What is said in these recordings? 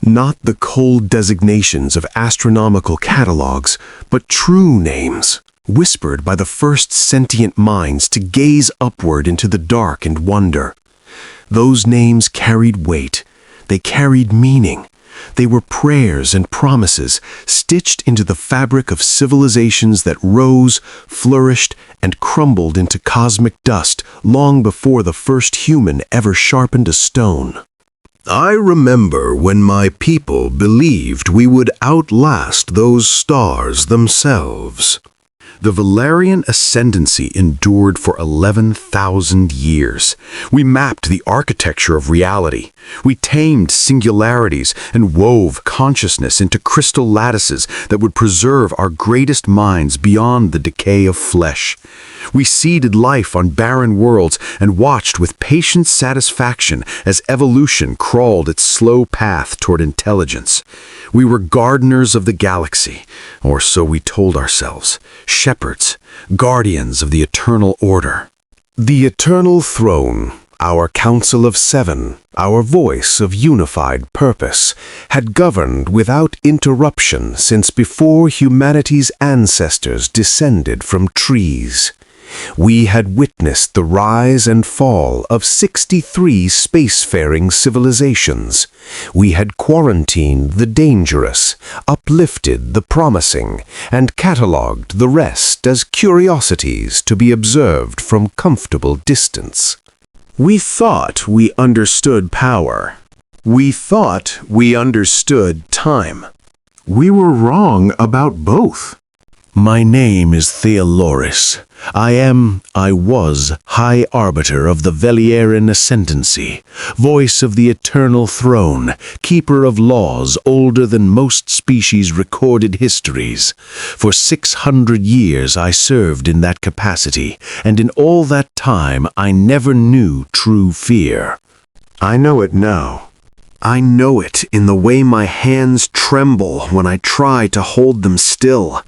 Not the cold designations of astronomical catalogs, but true names, whispered by the first sentient minds to gaze upward into the dark and wonder. Those names carried weight. They carried meaning. They were prayers and promises stitched into the fabric of civilizations that rose, flourished, and crumbled into cosmic dust long before the first human ever sharpened a stone. I remember when my people believed we would outlast those stars themselves. The Vel'Khari ascendancy endured for 11,000 years. We mapped the architecture of reality. We tamed singularities and wove consciousness into crystal lattices that would preserve our greatest minds beyond the decay of flesh. We seeded life on barren worlds and watched with patient satisfaction as evolution crawled its slow path toward intelligence. We were gardeners of the galaxy, or so we told ourselves, shepherds, guardians of the eternal order. The eternal throne, our council of seven, our voice of unified purpose, had governed without interruption since before humanity's ancestors descended from trees. We had witnessed the rise and fall of 63 spacefaring civilizations. We had quarantined the dangerous, uplifted the promising, and catalogued the rest as curiosities to be observed from comfortable distance. We thought we understood power. We thought we understood time. We were wrong about both. My name is Theoloris. I was High Arbiter of the Vel'Khari ascendancy, voice of the eternal throne, keeper of laws older than most species' recorded histories. For 600 years I served in that capacity, and in all that time I never knew true fear. I know it now. I know it in the way my hands tremble when I try to hold them still.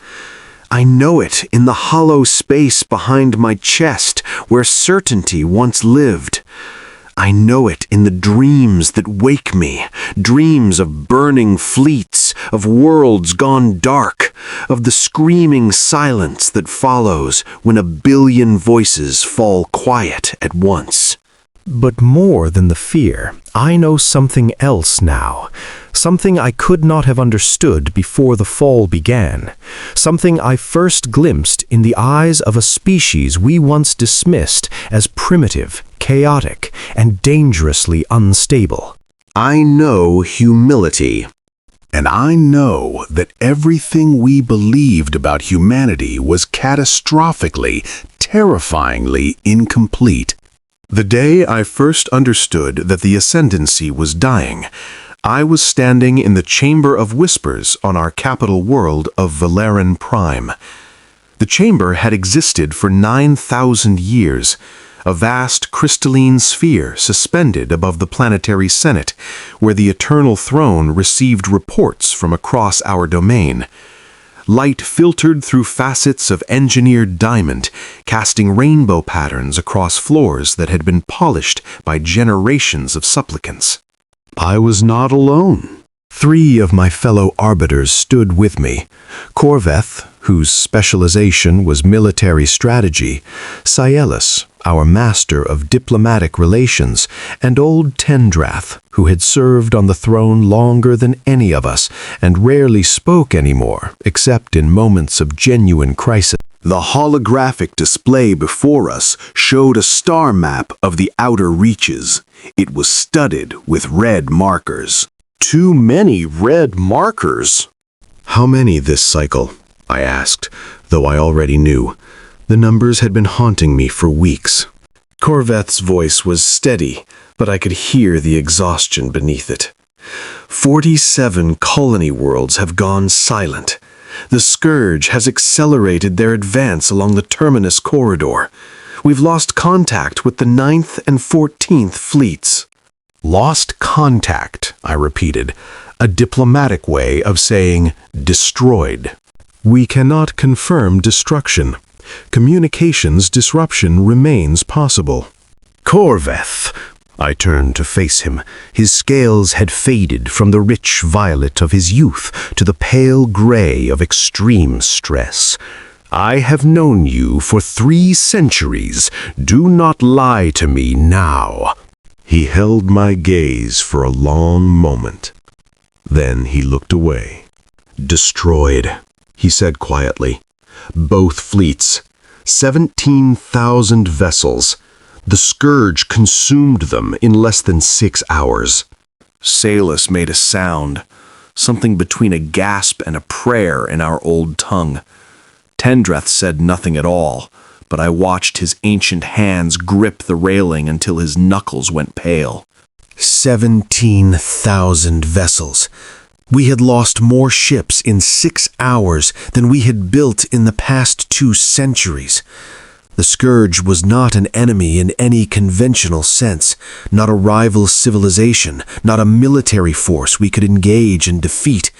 I know it in the hollow space behind my chest where certainty once lived. I know it in the dreams that wake me, dreams of burning fleets, of worlds gone dark, of the screaming silence that follows when 1 billion voices fall quiet at once. But more than the fear, I know something else now. Something I could not have understood before the fall began. Something I first glimpsed in the eyes of a species we once dismissed as primitive, chaotic, and dangerously unstable. I know humility. And I know that everything we believed about humanity was catastrophically, terrifyingly incomplete. The day I first understood that the ascendancy was dying, I was standing in the Chamber of Whispers on our capital world of Vel'Khari Prime. The chamber had existed for 9,000 years, a vast crystalline sphere suspended above the planetary senate, where the eternal throne received reports from across our domain. Light filtered through facets of engineered diamond, casting rainbow patterns across floors that had been polished by generations of supplicants. I was not alone. 3 of my fellow arbiters stood with me. Corveth, whose specialization was military strategy, Cielus, our master of diplomatic relations, and old Tendrath, who had served on the throne longer than any of us and rarely spoke anymore, except in moments of genuine crisis. The holographic display before us showed a star map of the outer reaches. It was studded with red markers. Too many red markers. How many this cycle? I asked, though I already knew. The numbers had been haunting me for weeks. Corveth's voice was steady, but I could hear the exhaustion beneath it. 47 colony worlds have gone silent. The Scourge has accelerated their advance along the Terminus corridor. We've lost contact with the 9th and 14th fleets. Lost contact, I repeated, a diplomatic way of saying destroyed. We cannot confirm destruction. Communications disruption remains possible. Corveth, I turned to face him. His scales had faded from the rich violet of his youth to the pale gray of extreme stress. I have known you for 3 centuries. Do not lie to me now. He held my gaze for a long moment. Then he looked away. Destroyed, he said quietly. Both fleets. 17,000 vessels. The scourge consumed them in less than 6 hours. Salus made a sound, something between a gasp and a prayer in our old tongue. Tendrath said nothing at all, but I watched his ancient hands grip the railing until his knuckles went pale. 17,000 vessels. We had lost more ships in 6 hours than we had built in the past 2 centuries. The Scourge was not an enemy in any conventional sense, not a rival civilization, not a military force we could engage and defeat.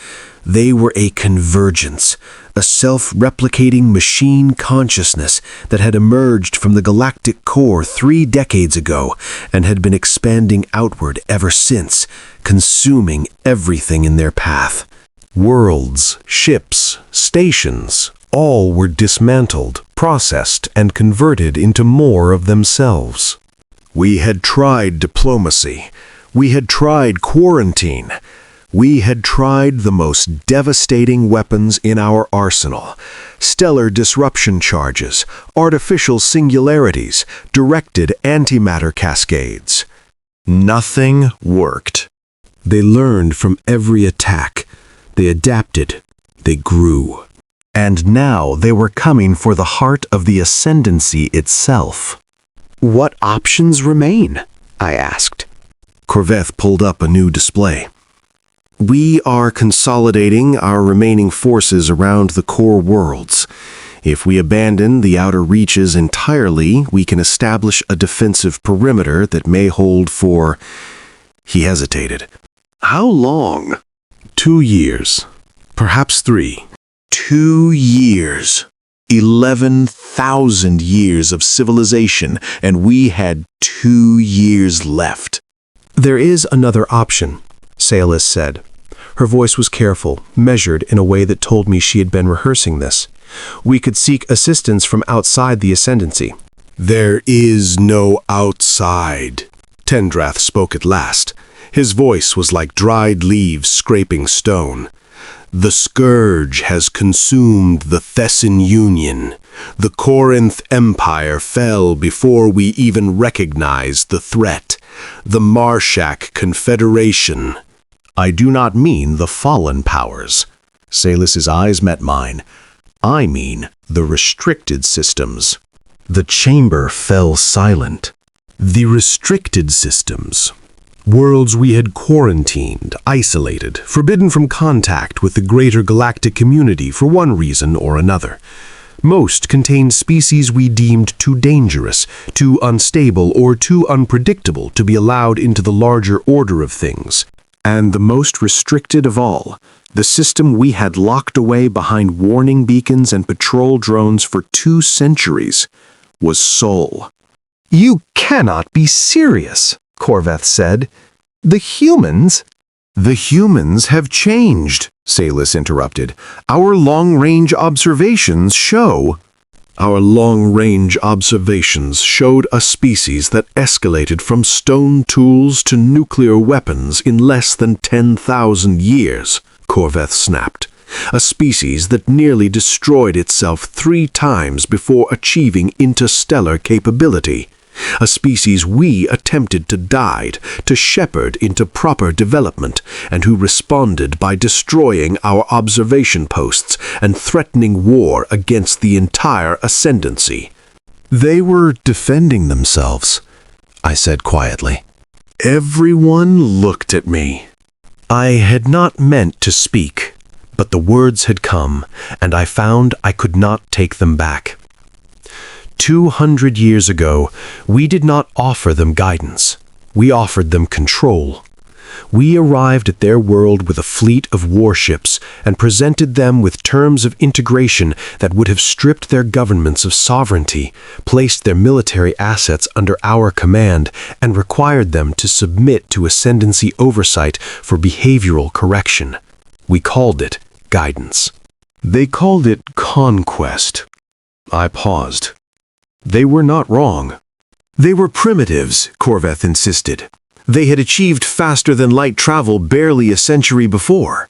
They were a convergence, a self-replicating machine consciousness that had emerged from the galactic core 3 decades ago and had been expanding outward ever since, consuming everything in their path. Worlds, ships, stations, all were dismantled, processed, and converted into more of themselves. We had tried diplomacy. We had tried quarantine. We had tried the most devastating weapons in our arsenal: stellar disruption charges, artificial singularities, directed antimatter cascades. Nothing worked. They learned from every attack. They adapted. They grew. And now they were coming for the heart of the ascendancy itself. What options remain? I asked. Corveth pulled up a new display. We are consolidating our remaining forces around the core worlds. If we abandon the outer reaches entirely, we can establish a defensive perimeter that may hold for... He hesitated. How long? 2 years. Perhaps 3. 2 years. 11,000 years of civilization, and we had 2 years left. There is another option, Salus said. Her voice was careful, measured in a way that told me she had been rehearsing this. We could seek assistance from outside the ascendancy. There is no outside. Tendrath spoke at last. His voice was like dried leaves scraping stone. The Scourge has consumed the Thessan Union. The Corinth Empire fell before we even recognized the threat. The Marshak Confederation. I do not mean the fallen powers. Salus's eyes met mine. I mean the restricted systems. The chamber fell silent. The restricted systems. Worlds we had quarantined, isolated, forbidden from contact with the greater galactic community for one reason or another. Most contained species we deemed too dangerous, too unstable, or too unpredictable to be allowed into the larger order of things. And the most restricted of all, the system we had locked away behind warning beacons and patrol drones for 2 centuries, was Sol. You cannot be serious, Corveth said. The humans... The humans have changed, Salus interrupted. Our long-range observations show... Our long-range observations showed a species that escalated from stone tools to nuclear weapons in less than 10,000 years, Corveth snapped. A species that nearly destroyed itself 3 times before achieving interstellar capability. A species we attempted to guide, to shepherd into proper development, and who responded by destroying our observation posts and threatening war against the entire ascendancy. They were defending themselves, I said quietly. Everyone looked at me. I had not meant to speak, but the words had come, and I found I could not take them back. 200 years ago, we did not offer them guidance. We offered them control. We arrived at their world with a fleet of warships and presented them with terms of integration that would have stripped their governments of sovereignty, placed their military assets under our command, and required them to submit to ascendancy oversight for behavioral correction. We called it guidance. They called it conquest. I paused. They were not wrong. They were primitives, Corveth insisted. They had achieved faster-than-light travel barely a century before.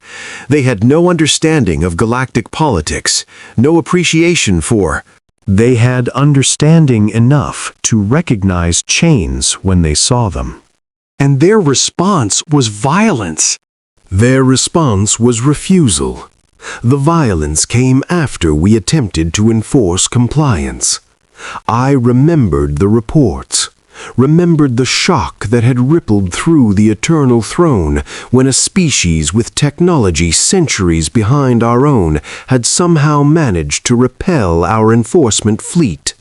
They had no understanding of galactic politics, no appreciation for... They had understanding enough to recognize chains when they saw them. And their response was violence. Their response was refusal. The violence came after we attempted to enforce compliance. I remembered the reports, remembered the shock that had rippled through the Eternal Throne when a species with technology centuries behind our own had somehow managed to repel our enforcement fleet.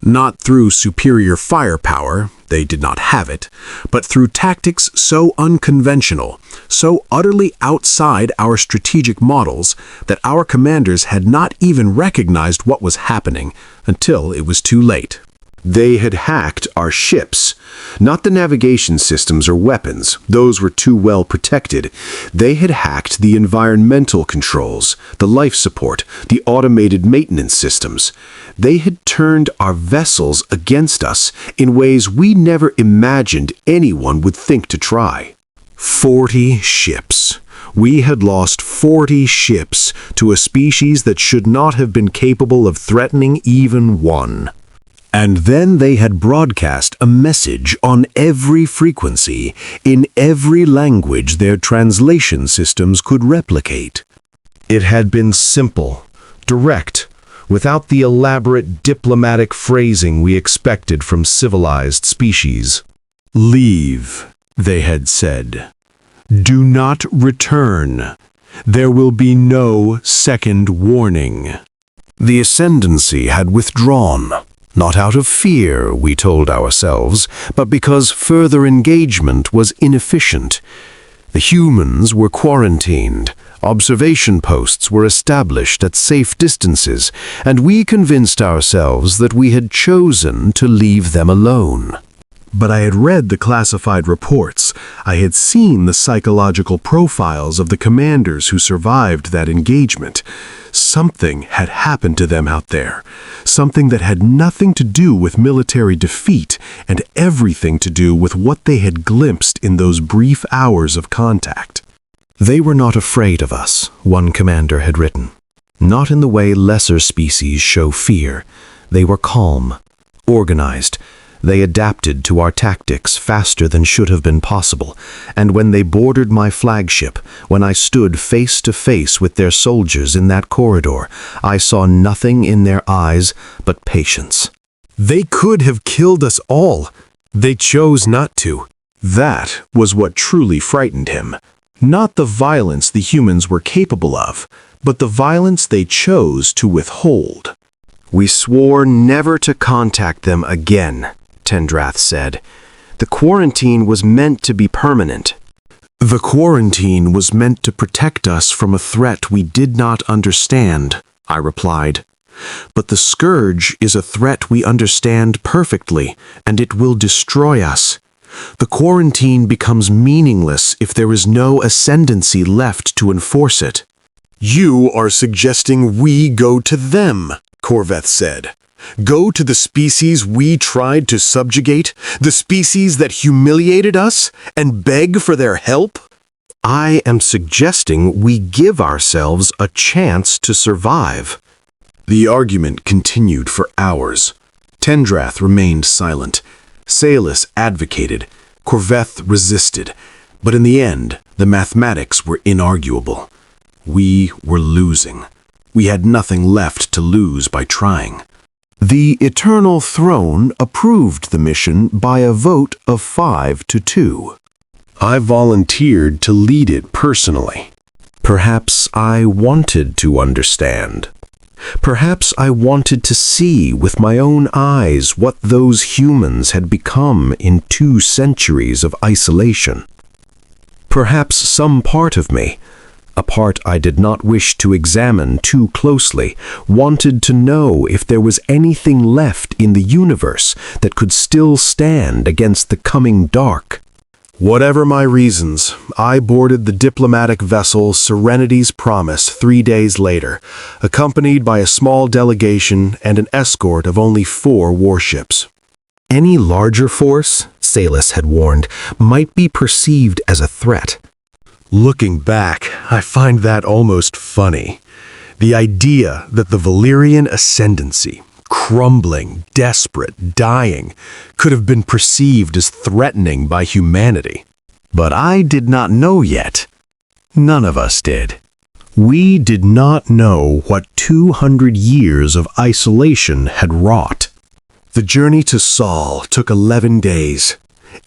Not through superior firepower, they did not have it, but through tactics so unconventional, so utterly outside our strategic models that our commanders had not even recognized what was happening until it was too late. They had hacked our ships, not the navigation systems or weapons. Those were too well protected. They had hacked the environmental controls, the life support, the automated maintenance systems. They had turned our vessels against us in ways we never imagined anyone would think to try. 40 ships. We had lost 40 ships to a species that should not have been capable of threatening even one. And then they had broadcast a message on every frequency, in every language their translation systems could replicate. It had been simple, direct, without the elaborate diplomatic phrasing we expected from civilized species. "Leave," they had said. "Do not return. There will be no second warning." The ascendancy had withdrawn. Not out of fear, we told ourselves, but because further engagement was inefficient. The humans were quarantined, observation posts were established at safe distances, and we convinced ourselves that we had chosen to leave them alone. But I had read the classified reports. I had seen the psychological profiles of the commanders who survived that engagement. Something had happened to them out there. Something that had nothing to do with military defeat and everything to do with what they had glimpsed in those brief hours of contact. They were not afraid of us, one commander had written. Not in the way lesser species show fear. They were calm, organized. They adapted to our tactics faster than should have been possible, and when they boarded my flagship, when I stood face to face with their soldiers in that corridor, I saw nothing in their eyes but patience. They could have killed us all. They chose not to. That was what truly frightened him. Not the violence the humans were capable of, but the violence they chose to withhold. "We swore never to contact them again," Tendrath said. "The quarantine was meant to be permanent." "The quarantine was meant to protect us from a threat we did not understand," I replied. "But the Scourge is a threat we understand perfectly, and it will destroy us. The quarantine becomes meaningless if there is no ascendancy left to enforce it." "You are suggesting we go to them," Corveth said. "Go to the species we tried to subjugate, the species that humiliated us, and beg for their help?" "I am suggesting we give ourselves a chance to survive." The argument continued for hours. Tendrath remained silent. Salus advocated. Corveth resisted. But in the end, the mathematics were inarguable. We were losing. We had nothing left to lose by trying. The Eternal Throne approved the mission by a vote of 5-2. I volunteered to lead it personally. Perhaps I wanted to understand. Perhaps I wanted to see with my own eyes what those humans had become in 2 centuries of isolation. Perhaps some part of me, a part I did not wish to examine too closely, wanted to know if there was anything left in the universe that could still stand against the coming dark. Whatever my reasons, I boarded the diplomatic vessel Serenity's Promise 3 days later, accompanied by a small delegation and an escort of only 4 warships. Any larger force, Salus had warned, might be perceived as a threat. Looking back, I find that almost funny. The idea that the Valyrian ascendancy, crumbling, desperate, dying, could have been perceived as threatening by humanity. But I did not know yet. None of us did. We did not know what 200 years of isolation had wrought. The journey to Saul took 11 days.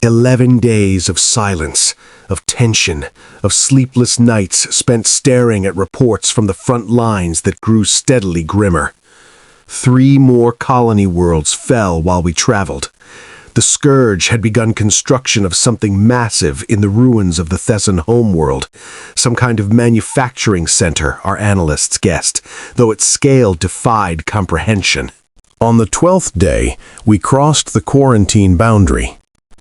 11 days of silence, of tension, of sleepless nights spent staring at reports from the front lines that grew steadily grimmer. 3 more colony worlds fell while we traveled. The Scourge had begun construction of something massive in the ruins of the Thessan homeworld, some kind of manufacturing center, our analysts guessed, though its scale defied comprehension. On the 12th day, we crossed the quarantine boundary.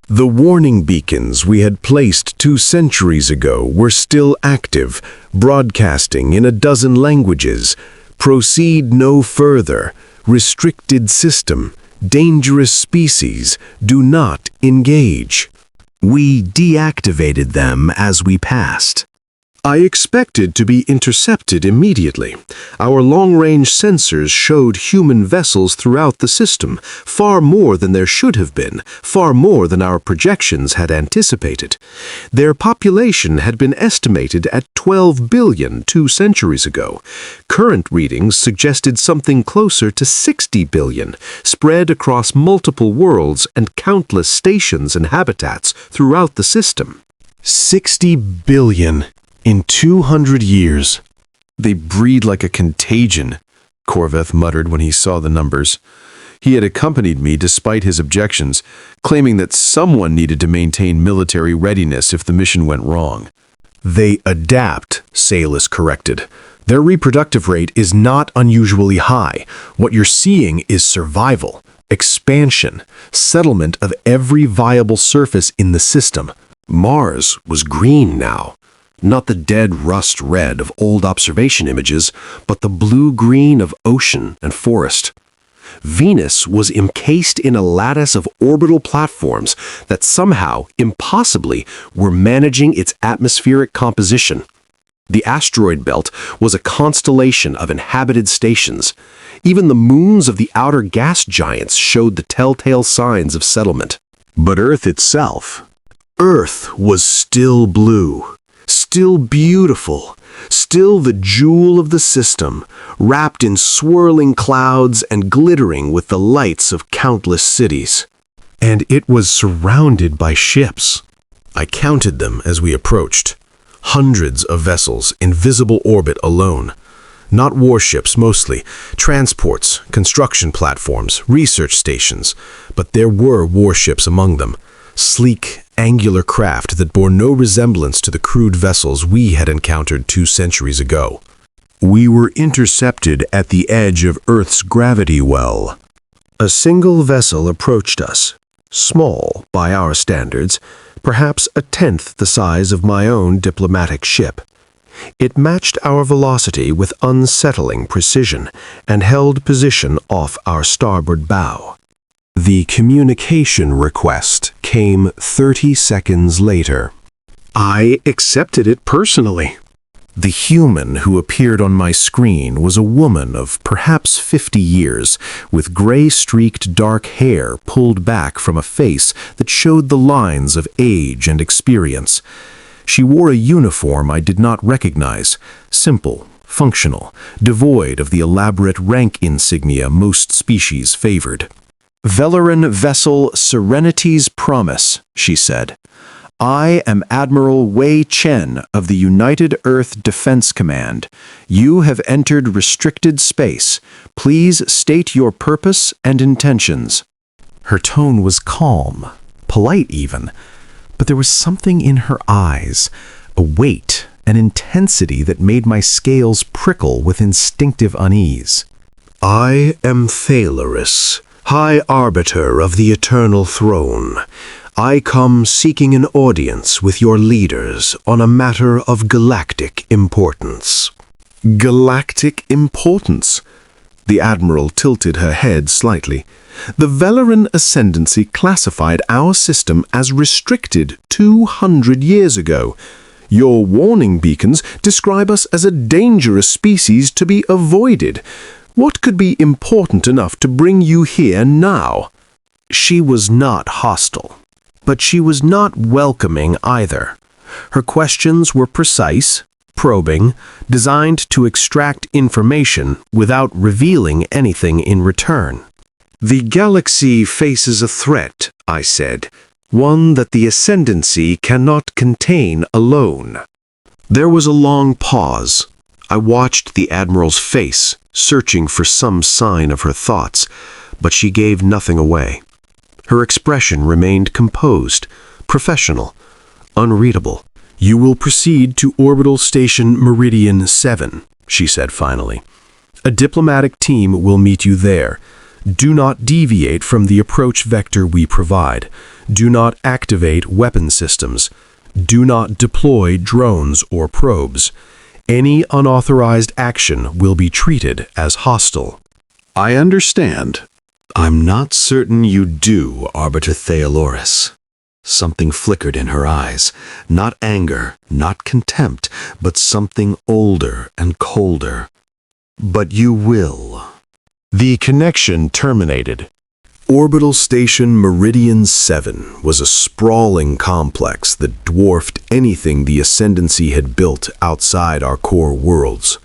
The warning beacons we had placed 2 centuries ago were still active, broadcasting in a dozen languages. Proceed no further. Restricted system. Dangerous species. Do not engage. We deactivated them as we passed. I expected to be intercepted immediately. Our long-range sensors showed human vessels throughout the system, far more than there should have been, far more than our projections had anticipated. Their population had been estimated at 12 billion 2 centuries ago. Current readings suggested something closer to 60 billion, spread across multiple worlds and countless stations and habitats throughout the system. 60 billion. In 200 years. They breed like a contagion, Korveth muttered when he saw the numbers. He had accompanied me despite his objections, claiming that someone needed to maintain military readiness if the mission went wrong. They adapt, Salus corrected. Their reproductive rate is not unusually high. What you're seeing is survival, expansion, settlement of every viable surface in the system. Mars was green now. Not the dead rust red of old observation images, but the blue-green of ocean and forest. Venus was encased in a lattice of orbital platforms that somehow, impossibly, were managing its atmospheric composition. The asteroid belt was a constellation of inhabited stations. Even the moons of the outer gas giants showed the telltale signs of settlement. But Earth itself, Earth was still blue. Still beautiful, still the jewel of the system, wrapped in swirling clouds and glittering with the lights of countless cities. And it was surrounded by ships. I counted them as we approached. Hundreds of vessels in visible orbit alone. Not warships mostly, transports, construction platforms, research stations, but there were warships among them. Sleek, angular craft that bore no resemblance to the crude vessels we had encountered 2 centuries ago. We were intercepted at the edge of Earth's gravity well. A single vessel approached us, small by our standards, perhaps 1/10 the size of my own diplomatic ship. It matched our velocity with unsettling precision and held position off our starboard bow. The communication request came 30 seconds later. I accepted it personally. The human who appeared on my screen was a woman of perhaps 50 years, with gray-streaked dark hair pulled back from a face that showed the lines of age and experience. She wore a uniform I did not recognize, simple, functional, devoid of the elaborate rank insignia most species favored. "Vel'Khari vessel Serenity's Promise," she said. "I am Admiral Wei Chen of the United Earth Defense Command. You have entered restricted space. Please state your purpose and intentions." Her tone was calm, polite even, but there was something in her eyes, a weight, an intensity that made my scales prickle with instinctive unease. I am Thalorus, High Arbiter of the Eternal Throne. I come seeking an audience with your leaders on a matter of galactic importance. Galactic importance? The Admiral tilted her head slightly. The Vel'Kharin Ascendancy classified our system as restricted 200 years ago. Your warning beacons describe us as a dangerous species to be avoided. What could be important enough to bring you here now? She was not hostile, but she was not welcoming either. Her questions were precise, probing, designed to extract information without revealing anything in return. The galaxy faces a threat, I said, one that the Ascendancy cannot contain alone. There was a long pause. I watched the Admiral's face, searching for some sign of her thoughts, but she gave nothing away. Her expression remained composed, professional, unreadable. You will proceed to Orbital Station Meridian 7, she said finally. A diplomatic team will meet you there. Do not deviate from the approach vector we provide. Do not activate weapon systems. Do not deploy drones or probes. Any unauthorized action will be treated as hostile. I understand. I'm not certain you do, Arbiter Thalorus. Something flickered in her eyes. Not anger, not contempt, but something older and colder. But you will. The connection terminated. Orbital Station Meridian 7 was a sprawling complex that dwarfed anything the Ascendancy had built outside our core worlds.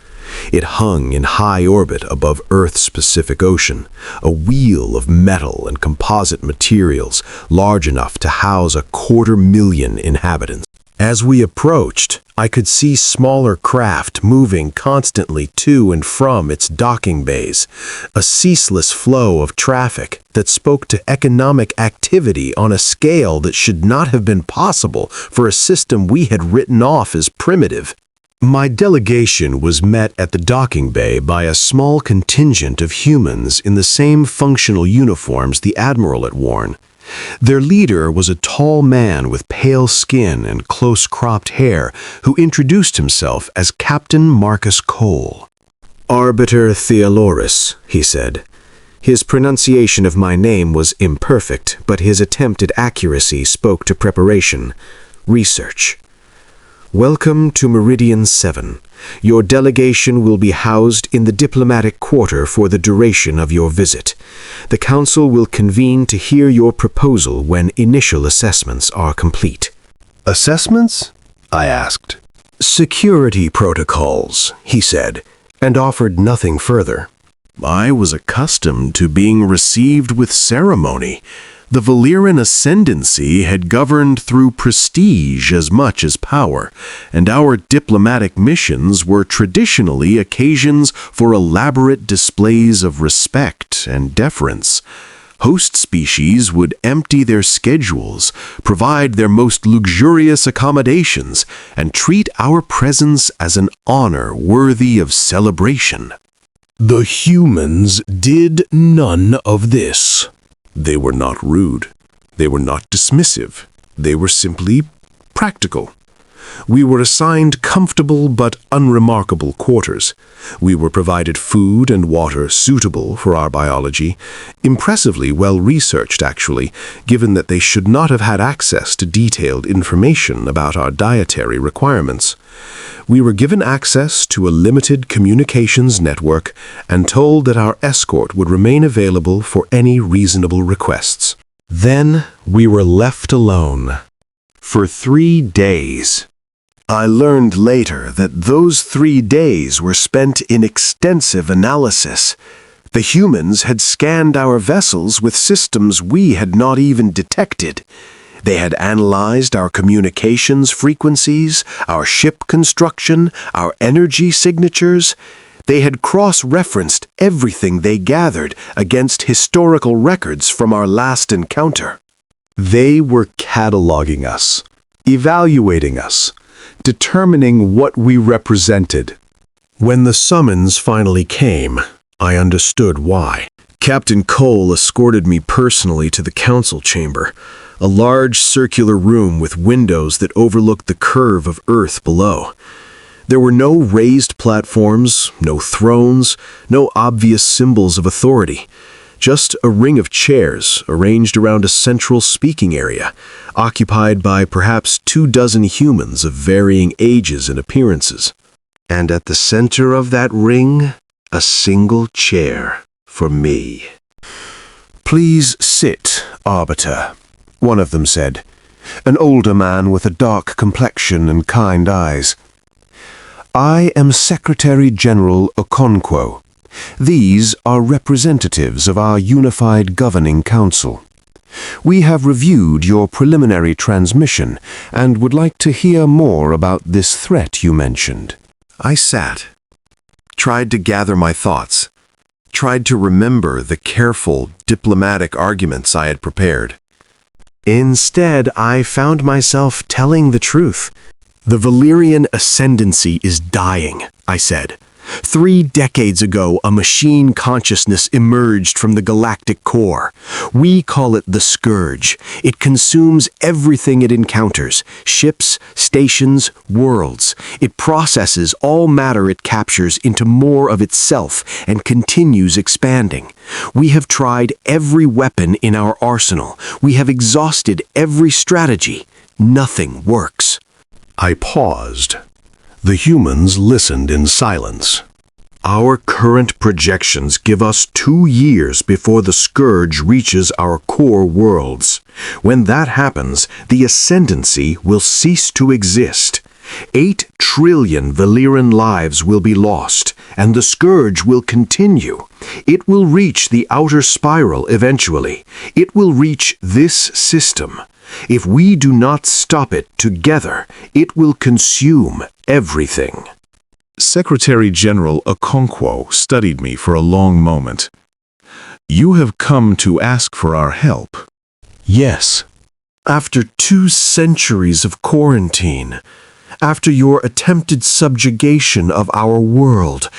It hung in high orbit above Earth's Pacific Ocean, a wheel of metal and composite materials large enough to house 250,000 inhabitants. As we approached, I could see smaller craft moving constantly to and from its docking bays, a ceaseless flow of traffic that spoke to economic activity on a scale that should not have been possible for a system we had written off as primitive. My delegation was met at the docking bay by a small contingent of humans in the same functional uniforms the Admiral had worn. Their leader was a tall man with pale skin and close-cropped hair who introduced himself as Captain Marcus Cole. Arbiter Thalorus, he said. His pronunciation of my name was imperfect, but his attempt at accuracy spoke to preparation, research. Welcome to Meridian 7. Your delegation will be housed in the diplomatic quarter for the duration of your visit. The Council will convene to hear your proposal when initial assessments are complete. Assessments? I asked. Security protocols, he said, and offered nothing further. I was accustomed to being received with ceremony. The Vel'Kharin Ascendancy had governed through prestige as much as power, and our diplomatic missions were traditionally occasions for elaborate displays of respect and deference. Host species would empty their schedules, provide their most luxurious accommodations, and treat our presence as an honor worthy of celebration. The humans did none of this. They were not rude. They were not dismissive. They were simply practical. We were assigned comfortable but unremarkable quarters. We were provided food and water suitable for our biology, impressively well researched actually, given that they should not have had access to detailed information about our dietary requirements. We were given access to a limited communications network and told that our escort would remain available for any reasonable requests. Then we were left alone. For 3 days. I learned later that those 3 days were spent in extensive analysis. The humans had scanned our vessels with systems we had not even detected. They had analyzed our communications frequencies, our ship construction, our energy signatures. They had cross-referenced everything they gathered against historical records from our last encounter. They were cataloging us, evaluating us, determining what we represented. When the summons finally came, I understood why. Captain Cole escorted me personally to the council chamber, a large circular room with windows that overlooked the curve of Earth below. There were no raised platforms, no thrones, no obvious symbols of authority. Just a ring of chairs arranged around a central speaking area, occupied by perhaps 24 humans of varying ages and appearances. And at the center of that ring, a single chair for me. "Please sit, Arbiter," one of them said, an older man with a dark complexion and kind eyes. "I am Secretary General Okonkwo. These are representatives of our unified governing council. We have reviewed your preliminary transmission and would like to hear more about this threat you mentioned." I sat, tried to gather my thoughts, tried to remember the careful, diplomatic arguments I had prepared. Instead, I found myself telling the truth. "The Valyrian ascendancy is dying," I said. 3 decades ago, a machine consciousness emerged from the galactic core. We call it the Scourge. It consumes everything it encounters: ships, stations, worlds. It processes all matter it captures into more of itself and continues expanding. We have tried every weapon in our arsenal. We have exhausted every strategy. Nothing works. I paused. The humans listened in silence. Our current projections give us 2 years before the Scourge reaches our core worlds. When that happens, the ascendancy will cease to exist. 8 trillion Valyrian lives will be lost, and the Scourge will continue. It will reach the outer spiral eventually. It will reach this system. If we do not stop it together, it will consume everything. Secretary General Okonkwo studied me for a long moment. "You have come to ask for our help." "Yes. After 2 centuries of quarantine, after your attempted subjugation of our world,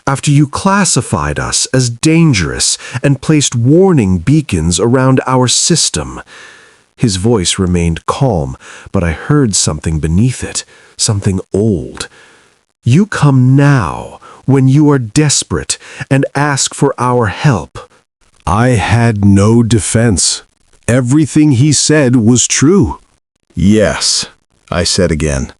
after you classified us as dangerous and placed warning beacons around our system." His voice remained calm, but I heard something beneath it, something old. "You come now, when you are desperate, and ask for our help." I had no defense. Everything he said was true. "Yes," I said again.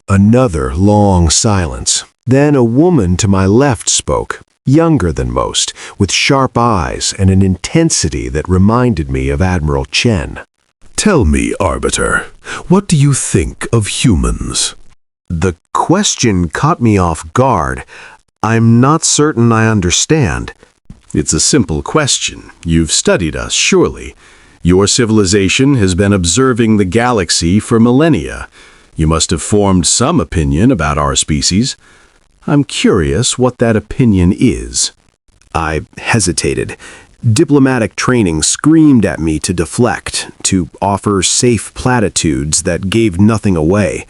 Another long silence. Then a woman to my left spoke, younger than most, with sharp eyes and an intensity that reminded me of Admiral Chen. "Tell me, Arbiter, what do you think of humans?" The question caught me off guard. I'm not certain I understand. "It's a simple question. You've studied us, surely. Your civilization has been observing the galaxy for millennia. You must have formed some opinion about our species. I'm curious what that opinion is." I hesitated. Diplomatic training screamed at me to deflect, to offer safe platitudes that gave nothing away.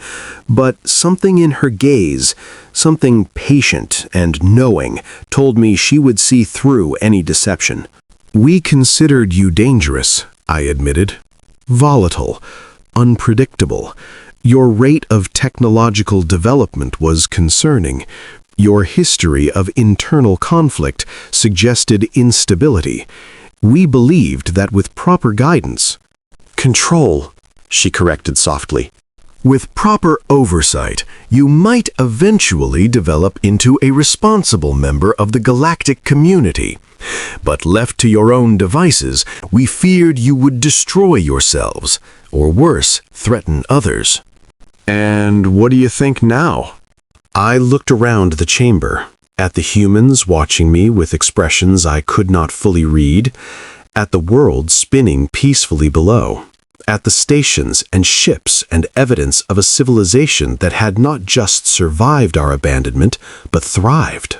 But something in her gaze, something patient and knowing, told me she would see through any deception. "We considered you dangerous," I admitted. "Volatile, unpredictable. Your rate of technological development was concerning. Your history of internal conflict suggested instability. We believed that with proper guidance—" "Control," she corrected softly. "With proper oversight, you might eventually develop into a responsible member of the galactic community. But left to your own devices, we feared you would destroy yourselves, or worse, threaten others." "And what do you think now?" I looked around the chamber, at the humans watching me with expressions I could not fully read, at the world spinning peacefully below, at the stations and ships and evidence of a civilization that had not just survived our abandonment, but thrived.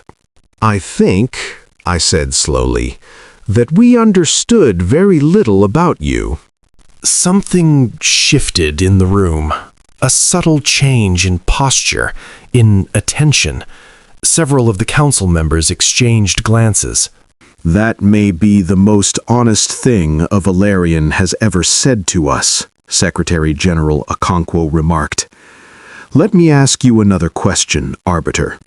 "I think," I said slowly, "that we understood very little about you." Something shifted in the room. A subtle change in posture, in attention. Several of the council members exchanged glances. That may be the most honest thing a Valerian has ever said to us, Secretary General Okonkwo remarked. Let me ask you another question, Arbiter.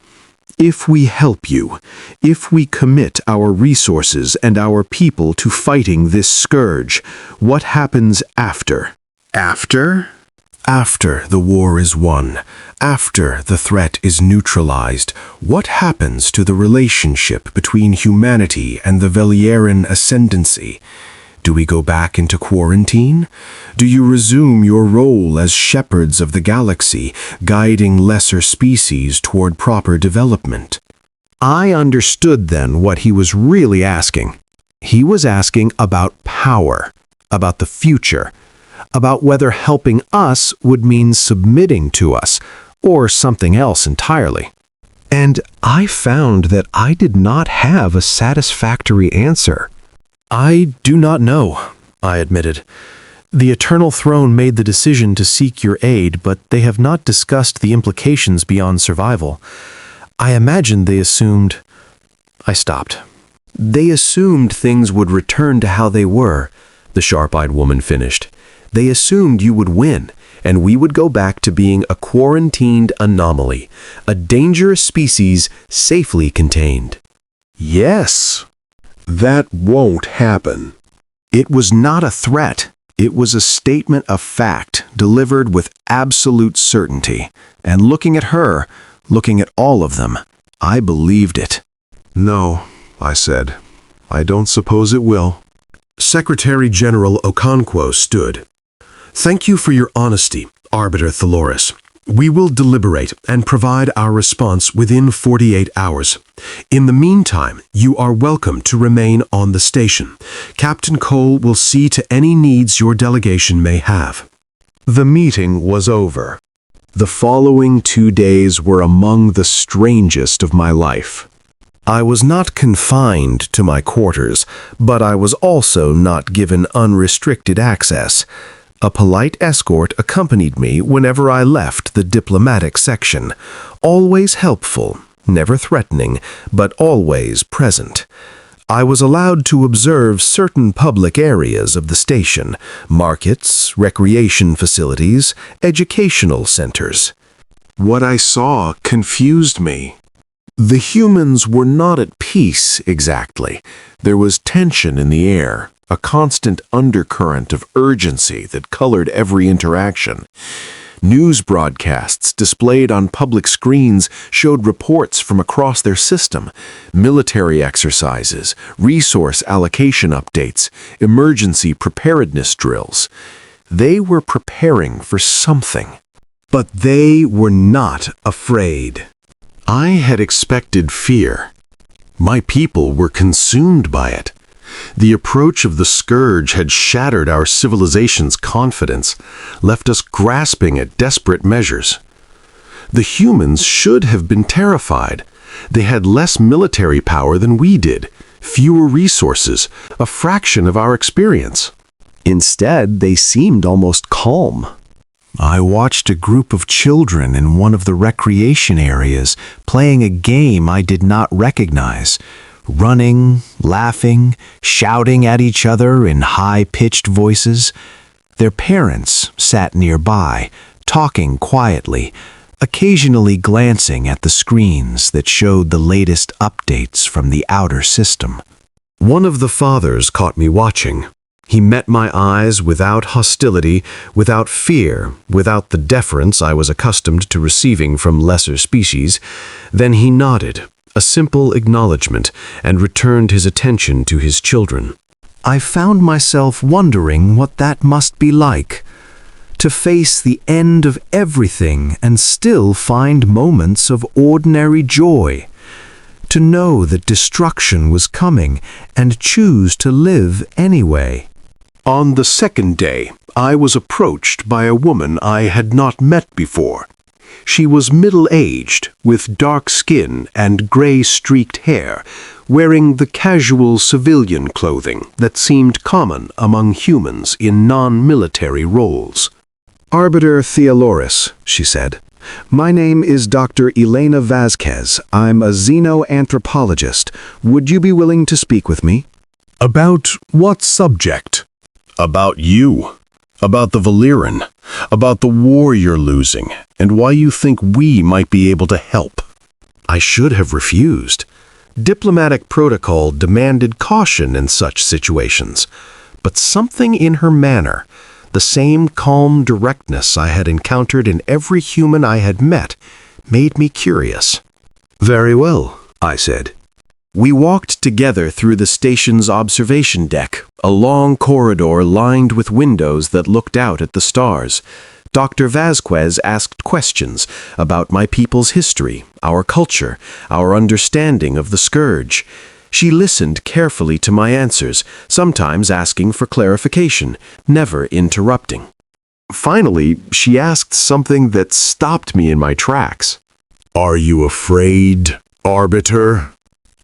If we help you, if we commit our resources and our people to fighting this scourge, what happens after? After? After the war is won, after the threat is neutralized, what happens to the relationship between humanity and the Vel'Khari ascendancy? Do we go back into quarantine? Do you resume your role as shepherds of the galaxy, guiding lesser species toward proper development? I understood then what he was really asking. He was asking about power, about the future, about whether helping us would mean submitting to us, or something else entirely. And I found that I did not have a satisfactory answer. I do not know, I admitted. The Eternal Throne made the decision to seek your aid, but they have not discussed the implications beyond survival. I imagined they assumed... I stopped. They assumed things would return to how they were, the sharp-eyed woman finished. They assumed you would win, and we would go back to being a quarantined anomaly, a dangerous species safely contained. Yes. That won't happen. It was not a threat. It was a statement of fact, delivered with absolute certainty. And looking at her, looking at all of them, I believed it. No, I said. I don't suppose it will. Secretary General Okonkwo stood. Thank you for your honesty, Arbiter Thaloris. We will deliberate and provide our response within 48 hours. In the meantime, you are welcome to remain on the station. Captain Cole will see to any needs your delegation may have. The meeting was over. The following 2 days were among the strangest of my life. I was not confined to my quarters, but I was also not given unrestricted access. A polite escort accompanied me whenever I left the diplomatic section, always helpful, never threatening, but always present. I was allowed to observe certain public areas of the station, markets, recreation facilities, educational centers. What I saw confused me. The humans were not at peace exactly. There was tension in the air, a constant undercurrent of urgency that colored every interaction. News broadcasts displayed on public screens showed reports from across their system, military exercises, resource allocation updates, emergency preparedness drills. They were preparing for something. But they were not afraid. I had expected fear. My people were consumed by it. The approach of the scourge had shattered our civilization's confidence, left us grasping at desperate measures. The humans should have been terrified. They had less military power than we did, fewer resources, a fraction of our experience. Instead, they seemed almost calm. I watched a group of children in one of the recreation areas playing a game I did not recognize, running, laughing, shouting at each other in high-pitched voices. Their parents sat nearby, talking quietly, occasionally glancing at the screens that showed the latest updates from the outer system. One of the fathers caught me watching. He met my eyes without hostility, without fear, without the deference I was accustomed to receiving from lesser species. Then he nodded, a simple acknowledgement, and returned his attention to his children. I found myself wondering what that must be like, to face the end of everything and still find moments of ordinary joy, to know that destruction was coming and choose to live anyway. On the second day, I was approached by a woman I had not met before. She was middle-aged, with dark skin and gray-streaked hair, wearing the casual civilian clothing that seemed common among humans in non-military roles. "Arbiter Thealoris," she said. "My name is Dr. Elena Vasquez. I'm a xenoanthropologist. Would you be willing to speak with me?" About what subject? About you. About the Vel'Khari. About the war you're losing, and why you think we might be able to help. I should have refused. Diplomatic protocol demanded caution in such situations. But something in her manner, the same calm directness I had encountered in every human I had met, made me curious. "Very well," I said. We walked together through the station's observation deck, a long corridor lined with windows that looked out at the stars. Dr. Vasquez asked questions about my people's history, our culture, our understanding of the scourge. She listened carefully to my answers, sometimes asking for clarification, never interrupting. Finally, she asked something that stopped me in my tracks. Are you afraid, Arbiter?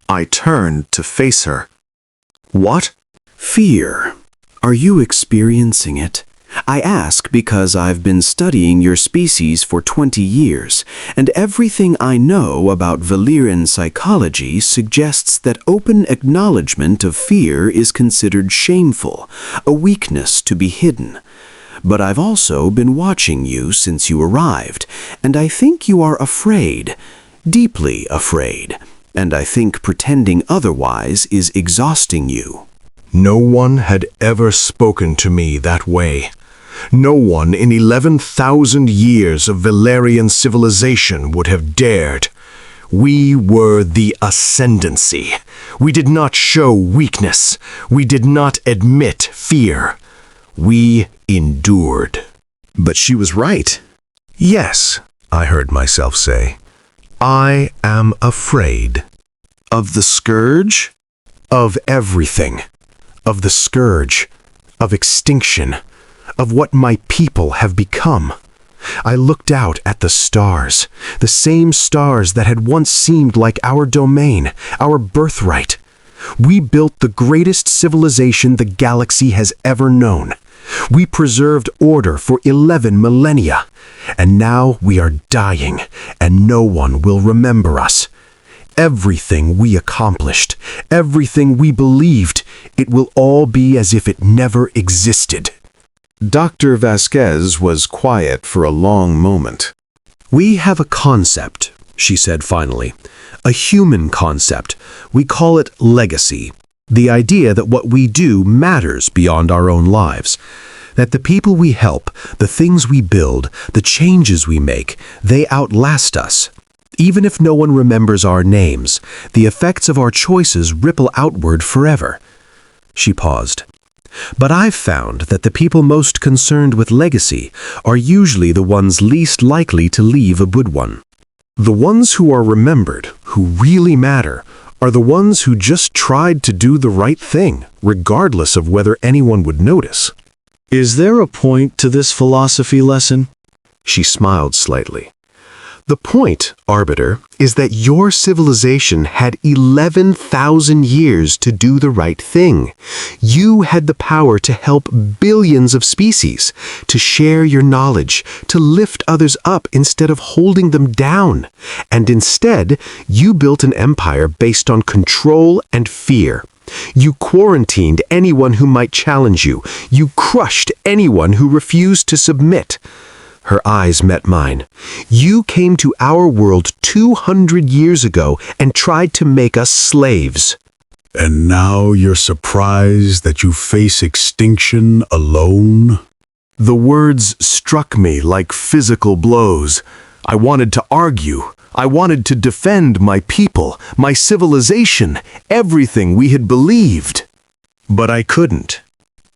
I turned to face her. What? Fear. Are you experiencing it? I ask because I've been studying your species for 20 years, and everything I know about Valyrian psychology suggests that open acknowledgement of fear is considered shameful, a weakness to be hidden. But I've also been watching you since you arrived, and I think you are afraid, deeply afraid. And I think pretending otherwise is exhausting you. No one had ever spoken to me that way. No one in 11,000 years of Valyrian civilization would have dared. We were the ascendancy. We did not show weakness. We did not admit fear. We endured. But she was right. Yes, I heard myself say. I am afraid. Of the scourge? Of everything. Of the scourge. Of extinction. Of what my people have become. I looked out at the stars, the same stars that had once seemed like our domain, our birthright. We built the greatest civilization the galaxy has ever known. We preserved order for 11 millennia, and now we are dying, and no one will remember us. Everything we accomplished, everything we believed, it will all be as if it never existed. Dr. Vasquez was quiet for a long moment. We have a concept, she said finally, a human concept. We call it legacy. The idea that what we do matters beyond our own lives. That the people we help, the things we build, the changes we make, they outlast us. Even if no one remembers our names, the effects of our choices ripple outward forever. She paused. But I've found that the people most concerned with legacy are usually the ones least likely to leave a good one. The ones who are remembered, who really matter, are the ones who just tried to do the right thing, regardless of whether anyone would notice. Is there a point to this philosophy lesson? She smiled slightly. The point, Arbiter, is that your civilization had 11,000 years to do the right thing. You had the power to help billions of species, to share your knowledge, to lift others up instead of holding them down. And instead, you built an empire based on control and fear. You quarantined anyone who might challenge you. You crushed anyone who refused to submit. Her eyes met mine. You came to our world 200 years ago and tried to make us slaves. And now you're surprised that you face extinction alone? The words struck me like physical blows. I wanted to argue. I wanted to defend my people, my civilization, everything we had believed. But I couldn't.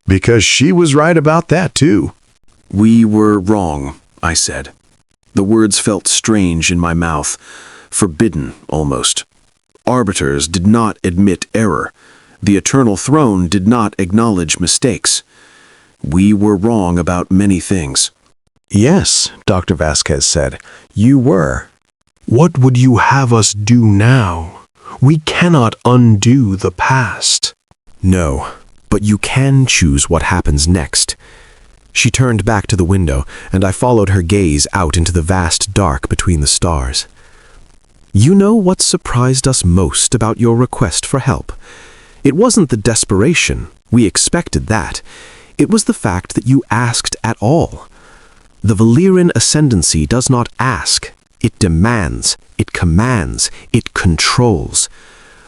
Because she was right about that too. We were wrong, I said. The words felt strange in my mouth, forbidden almost. Arbiters did not admit error. The Eternal Throne did not acknowledge mistakes. We were wrong about many things. Yes, Dr. Vasquez said. You were. What would you have us do now? We cannot undo the past. No, but you can choose what happens next. She turned back to the window, and I followed her gaze out into the vast dark between the stars. You know what surprised us most about your request for help? It wasn't the desperation. We expected that. It was the fact that you asked at all. The Vel'Khari ascendancy does not ask. It demands, it commands, it controls.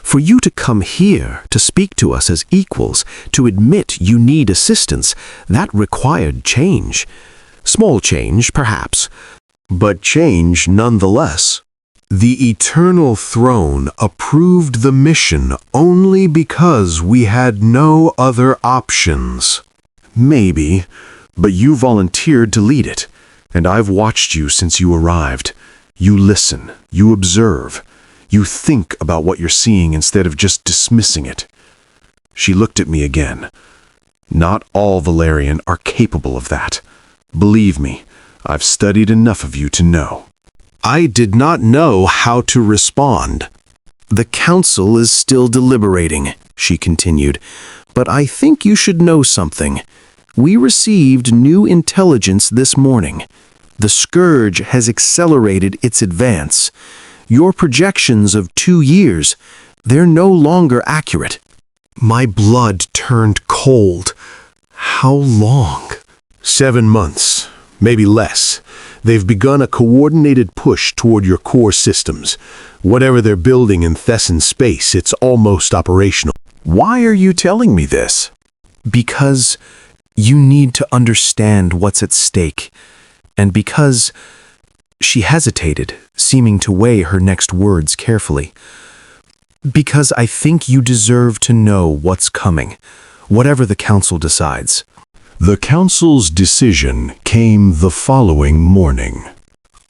For you to come here, to speak to us as equals, to admit you need assistance, that required change. Small change, perhaps, but change nonetheless. The Eternal Throne approved the mission only because we had no other options. Maybe, but you volunteered to lead it, and I've watched you since you arrived. You listen, you observe, you think about what you're seeing instead of just dismissing it. She looked at me again. Not all Valerian are capable of that. Believe me, I've studied enough of you to know. I did not know how to respond. The council is still deliberating, she continued, but I think you should know something. We received new intelligence this morning. The Scourge has accelerated its advance. Your projections of 2 years, they're no longer accurate. My blood turned cold. How long? 7 months, maybe less. They've begun a coordinated push toward your core systems. Whatever they're building in Thessan space, it's almost operational. Why are you telling me this? Because you need to understand what's at stake. And because... She hesitated, seeming to weigh her next words carefully. Because I think you deserve to know what's coming, whatever the council decides. The council's decision came the following morning.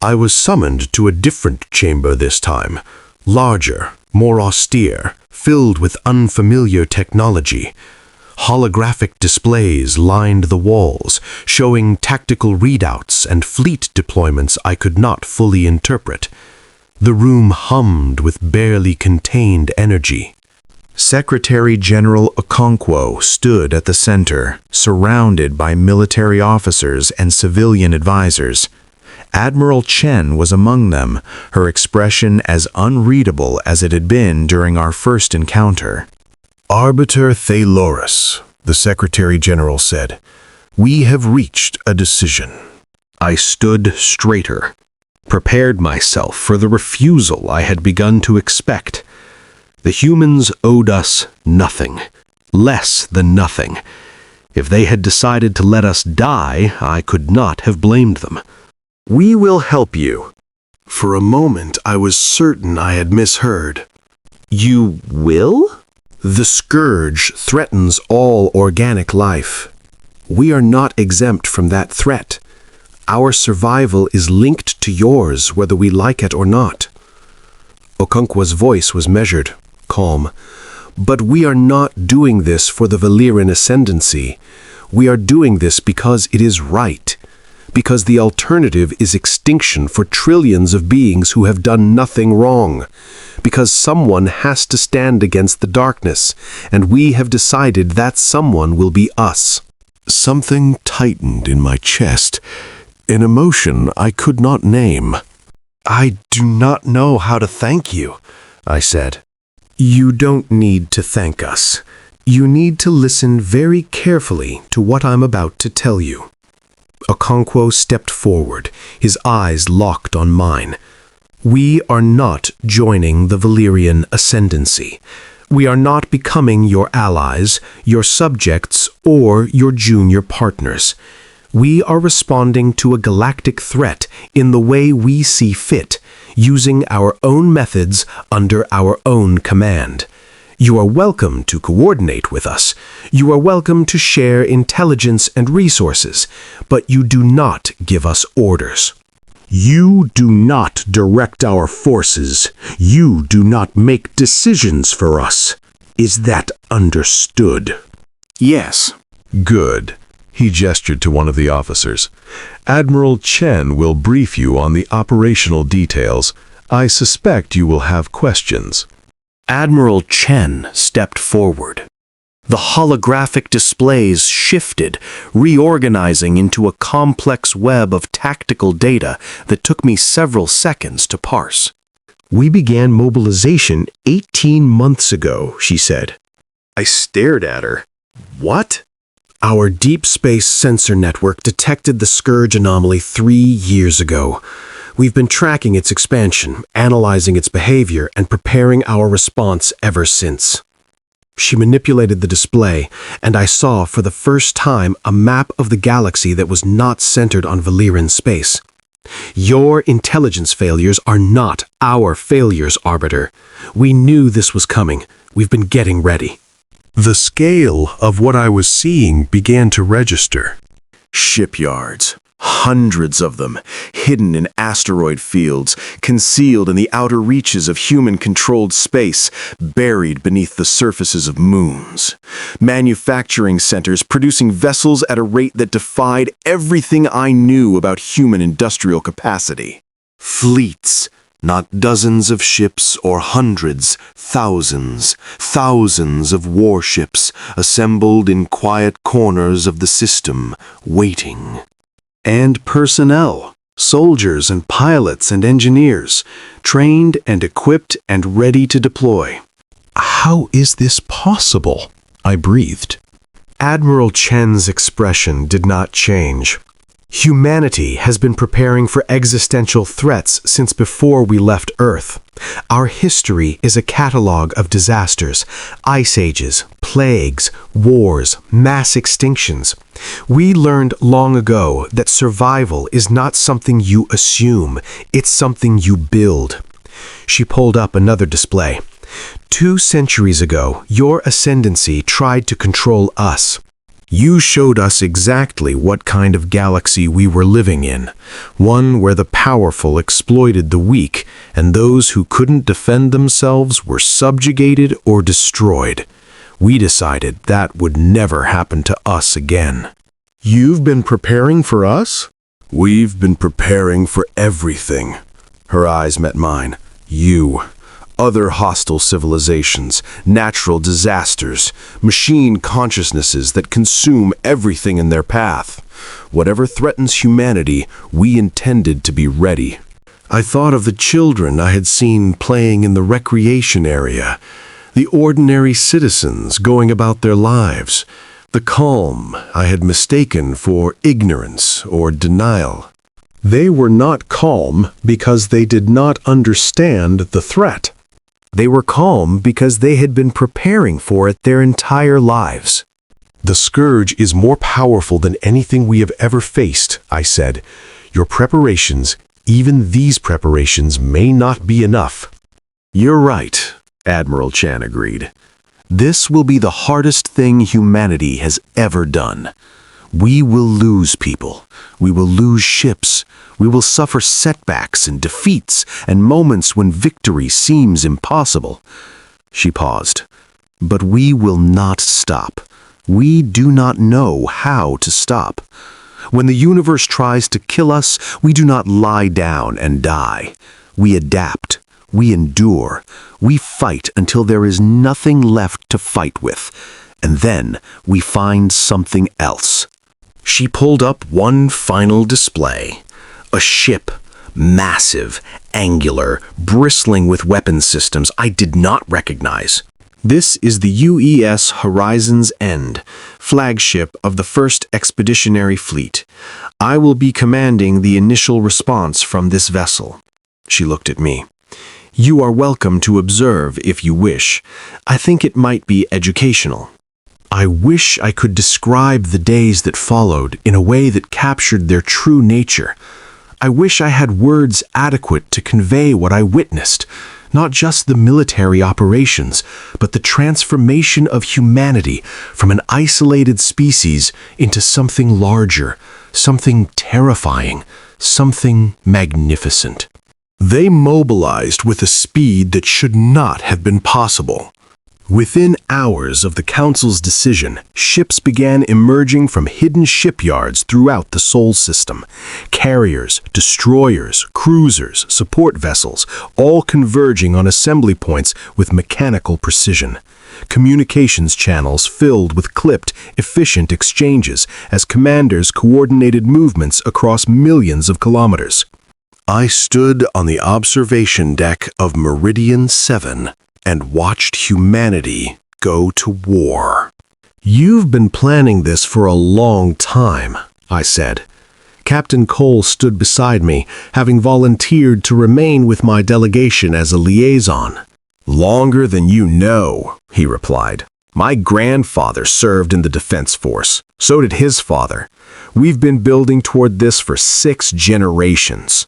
I was summoned to a different chamber this time, larger, more austere, filled with unfamiliar technology. Holographic displays lined the walls, showing tactical readouts and fleet deployments I could not fully interpret. The room hummed with barely contained energy. Secretary General Okonkwo stood at the center, surrounded by military officers and civilian advisors. Admiral Chen was among them, her expression as unreadable as it had been during our first encounter. Arbiter Thalorus, the Secretary General said, we have reached a decision. I stood straighter, prepared myself for the refusal I had begun to expect. The humans owed us nothing, less than nothing. If they had decided to let us die, I could not have blamed them. We will help you. For a moment, I was certain I had misheard. You will? The Scourge threatens all organic life. We are not exempt from that threat. Our survival is linked to yours, whether we like it or not. Okonkwo's voice was measured, calm. But we are not doing this for the Vel'Khari ascendancy. We are doing this because it is right. Because the alternative is extinction for trillions of beings who have done nothing wrong. Because someone has to stand against the darkness, and we have decided that someone will be us. Something tightened in my chest, an emotion I could not name. I do not know how to thank you, I said. You don't need to thank us. You need to listen very carefully to what I'm about to tell you. Okonkwo stepped forward, his eyes locked on mine. We are not joining the Vel'Khari ascendancy. We are not becoming your allies, your subjects, or your junior partners. We are responding to a galactic threat in the way we see fit, using our own methods under our own command. You are welcome to coordinate with us. You are welcome to share intelligence and resources, but you do not give us orders. You do not direct our forces. You do not make decisions for us. Is that understood? Yes. Good. He gestured to one of the officers. "Admiral Chen will brief you on the operational details. I suspect you will have questions." Admiral Chen stepped forward. The holographic displays shifted, reorganizing into a complex web of tactical data that took me several seconds to parse. "We began mobilization 18 months ago," she said. I stared at her. What? "Our deep space sensor network detected the Scourge anomaly 3 years ago. We've been tracking its expansion, analyzing its behavior, and preparing our response ever since." She manipulated the display, and I saw for the first time a map of the galaxy that was not centered on Valyrian space. "Your intelligence failures are not our failures, Arbiter. We knew this was coming. We've been getting ready." The scale of what I was seeing began to register. Shipyards. Hundreds of them, hidden in asteroid fields, concealed in the outer reaches of human-controlled space, buried beneath the surfaces of moons. Manufacturing centers producing vessels at a rate that defied everything I knew about human industrial capacity. Fleets, not dozens of ships or hundreds, thousands of warships assembled in quiet corners of the system, waiting. And personnel, soldiers and pilots and engineers, trained and equipped and ready to deploy. "How is this possible?" I breathed. Admiral Chen's expression did not change. "Humanity has been preparing for existential threats since before we left Earth. Our history is a catalog of disasters, ice ages, plagues, wars, mass extinctions. We learned long ago that survival is not something you assume, it's something you build." She pulled up another display. 2 centuries ago, your ascendancy tried to control us. You showed us exactly what kind of galaxy we were living in, one where the powerful exploited the weak, and those who couldn't defend themselves were subjugated or destroyed. We decided that would never happen to us again. "You've been preparing for us?" "We've been preparing for everything." Her eyes met mine. "You. Other hostile civilizations, natural disasters, machine consciousnesses that consume everything in their path. Whatever threatens humanity, we intended to be ready." I thought of the children I had seen playing in the recreation area, the ordinary citizens going about their lives, the calm I had mistaken for ignorance or denial. They were not calm because they did not understand the threat. They were calm because they had been preparing for it their entire lives. "The Scourge is more powerful than anything we have ever faced," I said. "Your preparations, even these preparations, may not be enough." "You're right," Admiral Chen agreed. "This will be the hardest thing humanity has ever done. We will lose people. We will lose ships. We will suffer setbacks and defeats and moments when victory seems impossible." She paused. "But we will not stop. We do not know how to stop. When the universe tries to kill us, we do not lie down and die. We adapt. We endure. We fight until there is nothing left to fight with. And then we find something else." She pulled up one final display. A ship, massive, angular, bristling with weapon systems I did not recognize. This is the UES Horizon's End, flagship of the 1st Expeditionary Fleet. I will be commanding the initial response from this vessel. She looked at me. "You are welcome to observe if you wish. I think it might be educational." I wish I could describe the days that followed in a way that captured their true nature. I wish I had words adequate to convey what I witnessed, not just the military operations, but the transformation of humanity from an isolated species into something larger, something terrifying, something magnificent. They mobilized with a speed that should not have been possible. Within hours of the Council's decision, ships began emerging from hidden shipyards throughout the Sol system. Carriers, destroyers, cruisers, support vessels, all converging on assembly points with mechanical precision. Communications channels filled with clipped, efficient exchanges as commanders coordinated movements across millions of kilometers. I stood on the observation deck of Meridian 7 and watched humanity go to war. "You've been planning this for a long time," I said. Captain Cole stood beside me, having volunteered to remain with my delegation as a liaison. "Longer than you know," he replied. "My grandfather served in the Defense Force. So did his father. We've been building toward this for 6 generations.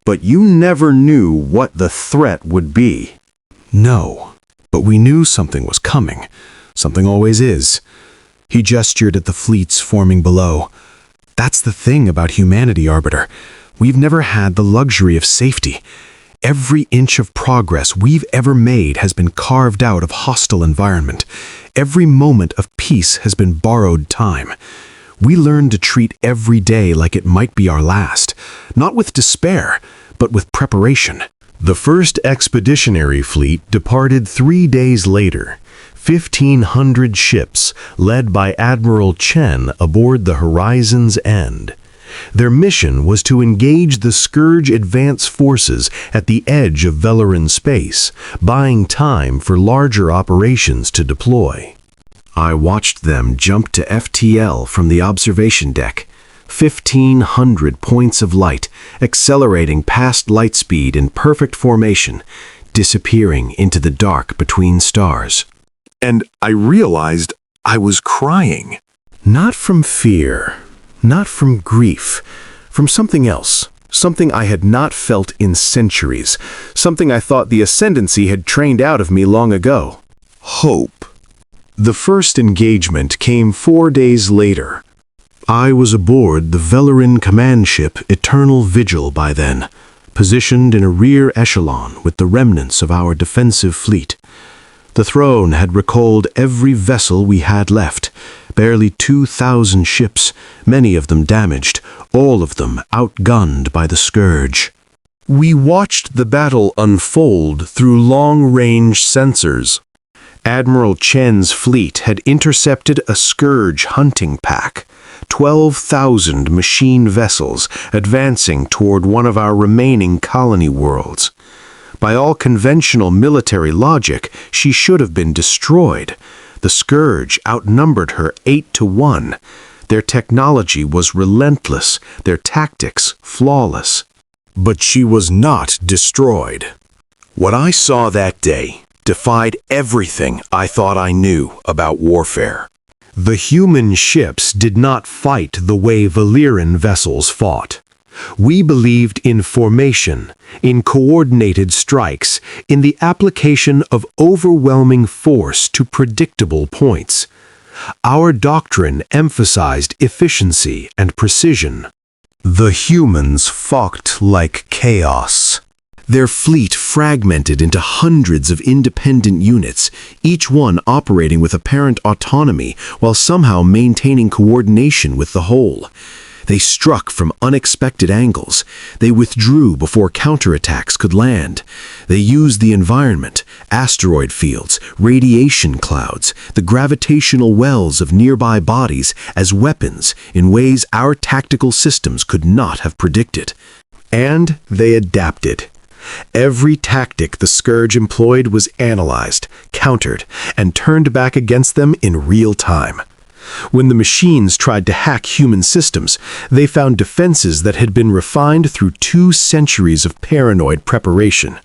But you never knew what the threat would be." "No, but we knew something was coming. Something always is." He gestured at the fleets forming below. "That's the thing about humanity, Arbiter. We've never had the luxury of safety. Every inch of progress we've ever made has been carved out of hostile environment. Every moment of peace has been borrowed time. We learned to treat every day like it might be our last, not with despair, but with preparation." The first expeditionary fleet departed 3 days later. 1,500 ships, led by Admiral Chen aboard the Horizon's End. Their mission was to engage the Scourge advance forces at the edge of Vel'Khari space, buying time for larger operations to deploy. I watched them jump to FTL from the observation deck. 1,500 points of light, accelerating past light speed in perfect formation, disappearing into the dark between stars. And I realized I was crying. Not from fear, not from grief, from something else. Something I had not felt in centuries. Something I thought the Ascendancy had trained out of me long ago. Hope. The first engagement came 4 days later. I was aboard the Vel'Khari command ship Eternal Vigil by then, positioned in a rear echelon with the remnants of our defensive fleet. The throne had recalled every vessel we had left, barely 2,000 ships, many of them damaged, all of them outgunned by the Scourge. We watched the battle unfold through long-range sensors. Admiral Chen's fleet had intercepted a Scourge hunting pack, 12,000 machine vessels advancing toward one of our remaining colony worlds. By all conventional military logic, she should have been destroyed. The Scourge outnumbered her 8 to 1. Their technology was relentless, their tactics flawless. But she was not destroyed. What I saw that day defied everything I thought I knew about warfare. The human ships did not fight the way Valyrian vessels fought. We believed in formation, in coordinated strikes, in the application of overwhelming force to predictable points. Our doctrine emphasized efficiency and precision. The humans fought like chaos. Their fleet fragmented into hundreds of independent units, each one operating with apparent autonomy while somehow maintaining coordination with the whole. They struck from unexpected angles. They withdrew before counterattacks could land. They used the environment, asteroid fields, radiation clouds, the gravitational wells of nearby bodies as weapons in ways our tactical systems could not have predicted. And they adapted. Every tactic the Scourge employed was analyzed, countered, and turned back against them in real time. When the machines tried to hack human systems, they found defenses that had been refined through 2 centuries of paranoid preparation.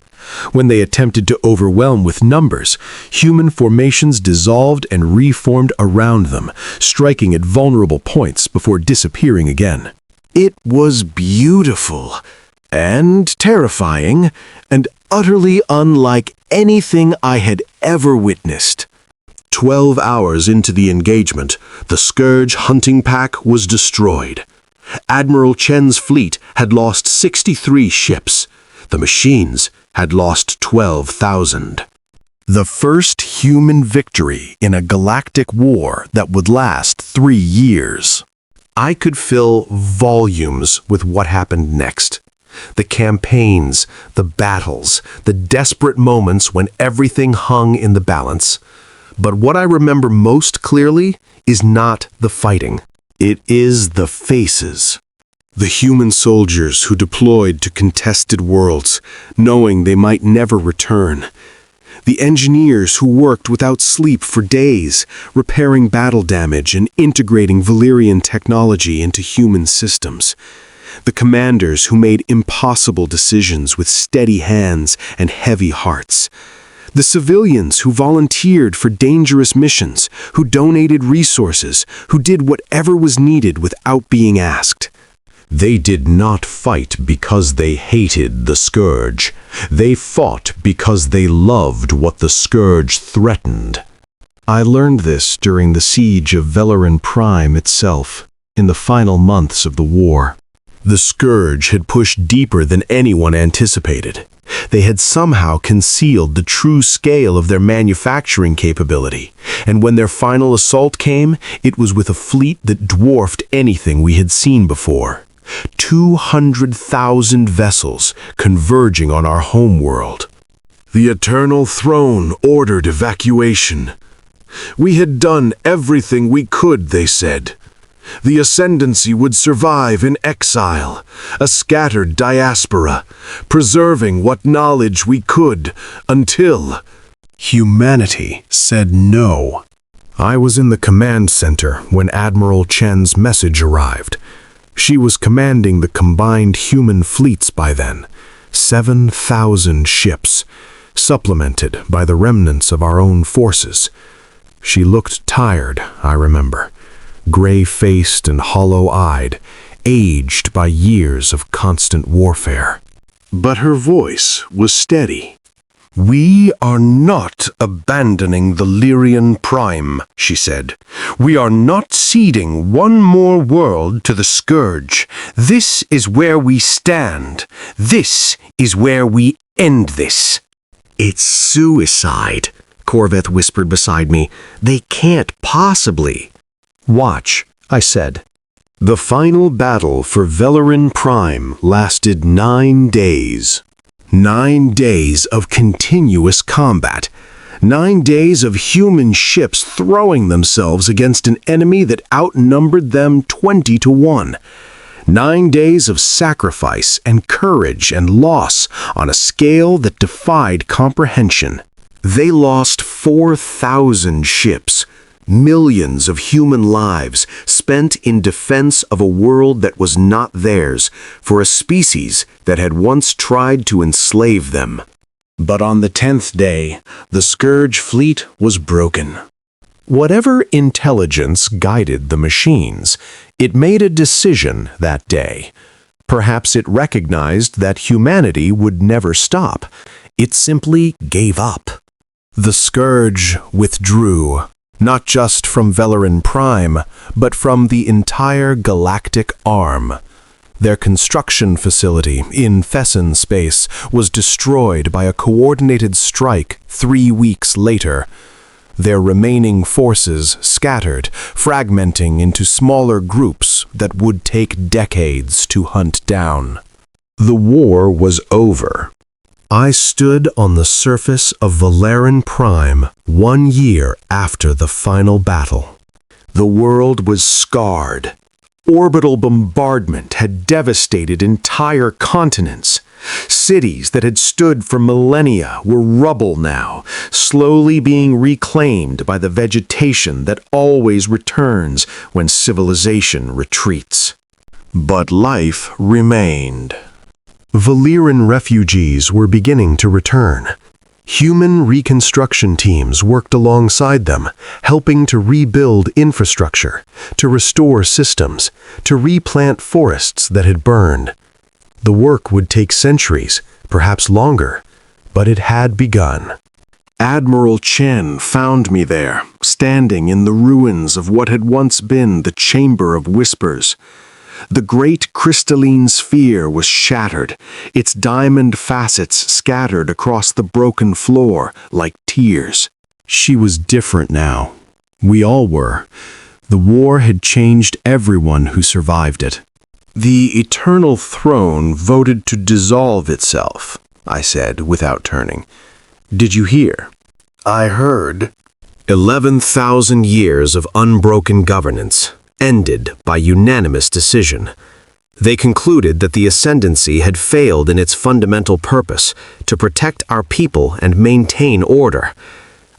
When they attempted to overwhelm with numbers, human formations dissolved and reformed around them, striking at vulnerable points before disappearing again. It was beautiful, and terrifying, and utterly unlike anything I had ever witnessed. 12 hours into the engagement, the Scourge hunting pack was destroyed. Admiral Chen's fleet had lost 63 ships. The machines had lost 12,000. The first human victory in a galactic war that would last 3 years. I could fill volumes with what happened next. The campaigns, the battles, the desperate moments when everything hung in the balance. But what I remember most clearly is not the fighting. It is the faces. The human soldiers who deployed to contested worlds, knowing they might never return. The engineers who worked without sleep for days, repairing battle damage and integrating Valyrian technology into human systems. The commanders who made impossible decisions with steady hands and heavy hearts. The civilians who volunteered for dangerous missions, who donated resources, who did whatever was needed without being asked. They did not fight because they hated the Scourge. They fought because they loved what the Scourge threatened. I learned this during the siege of Vel'Khari Prime itself, in the final months of the war. The Scourge had pushed deeper than anyone anticipated. They had somehow concealed the true scale of their manufacturing capability, and when their final assault came, it was with a fleet that dwarfed anything we had seen before. 200,000 vessels converging on our homeworld. The Eternal Throne ordered evacuation. We had done everything we could, they said. The Ascendancy would survive in exile, a scattered diaspora, preserving what knowledge we could until Humanity said no. I was in the command center when Admiral Chen's message arrived. She was commanding the combined human fleets by then, 7,000 ships, supplemented by the remnants of our own forces. She looked tired, I remember, gray-faced and hollow-eyed, aged by years of constant warfare. But her voice was steady. "We are not abandoning the Lyrian Prime," she said. "We are not ceding one more world to the Scourge. This is where we stand. This is where we end this." "It's suicide," Corveth whispered beside me. "They can't possibly." "Watch," I said. The final battle for Vel'Khari Prime lasted 9 days. 9 days of continuous combat. 9 days of human ships throwing themselves against an enemy that outnumbered them 20 to 1. 9 days of sacrifice and courage and loss on a scale that defied comprehension. They lost 4,000 ships. Millions of human lives spent in defense of a world that was not theirs, for a species that had once tried to enslave them. But on the 10th day, the Scourge fleet was broken. Whatever intelligence guided the machines, it made a decision that day. Perhaps it recognized that humanity would never stop. It simply gave up. The Scourge withdrew. Not just from Vel'Khari Prime, but from the entire Galactic Arm. Their construction facility in Fessin space was destroyed by a coordinated strike 3 weeks later. Their remaining forces scattered, fragmenting into smaller groups that would take decades to hunt down. The war was over. I stood on the surface of Vel'Khari Prime 1 year after the final battle. The world was scarred. Orbital bombardment had devastated entire continents. Cities that had stood for millennia were rubble now, slowly being reclaimed by the vegetation that always returns when civilization retreats. But life remained. Valyrian refugees were beginning to return. Human reconstruction teams worked alongside them, helping to rebuild infrastructure, to restore systems, to replant forests that had burned. The work would take centuries, perhaps longer, but it had begun. Admiral Chen found me there, standing in the ruins of what had once been the Chamber of Whispers. The great crystalline sphere was shattered, its diamond facets scattered across the broken floor like tears. She was different now. We all were. The war had changed everyone who survived it. The eternal throne voted to dissolve itself, I said without turning. Did you hear? I heard. 11,000 years of unbroken governance, ended by unanimous decision. They concluded that the ascendancy had failed in its fundamental purpose, to protect our people and maintain order.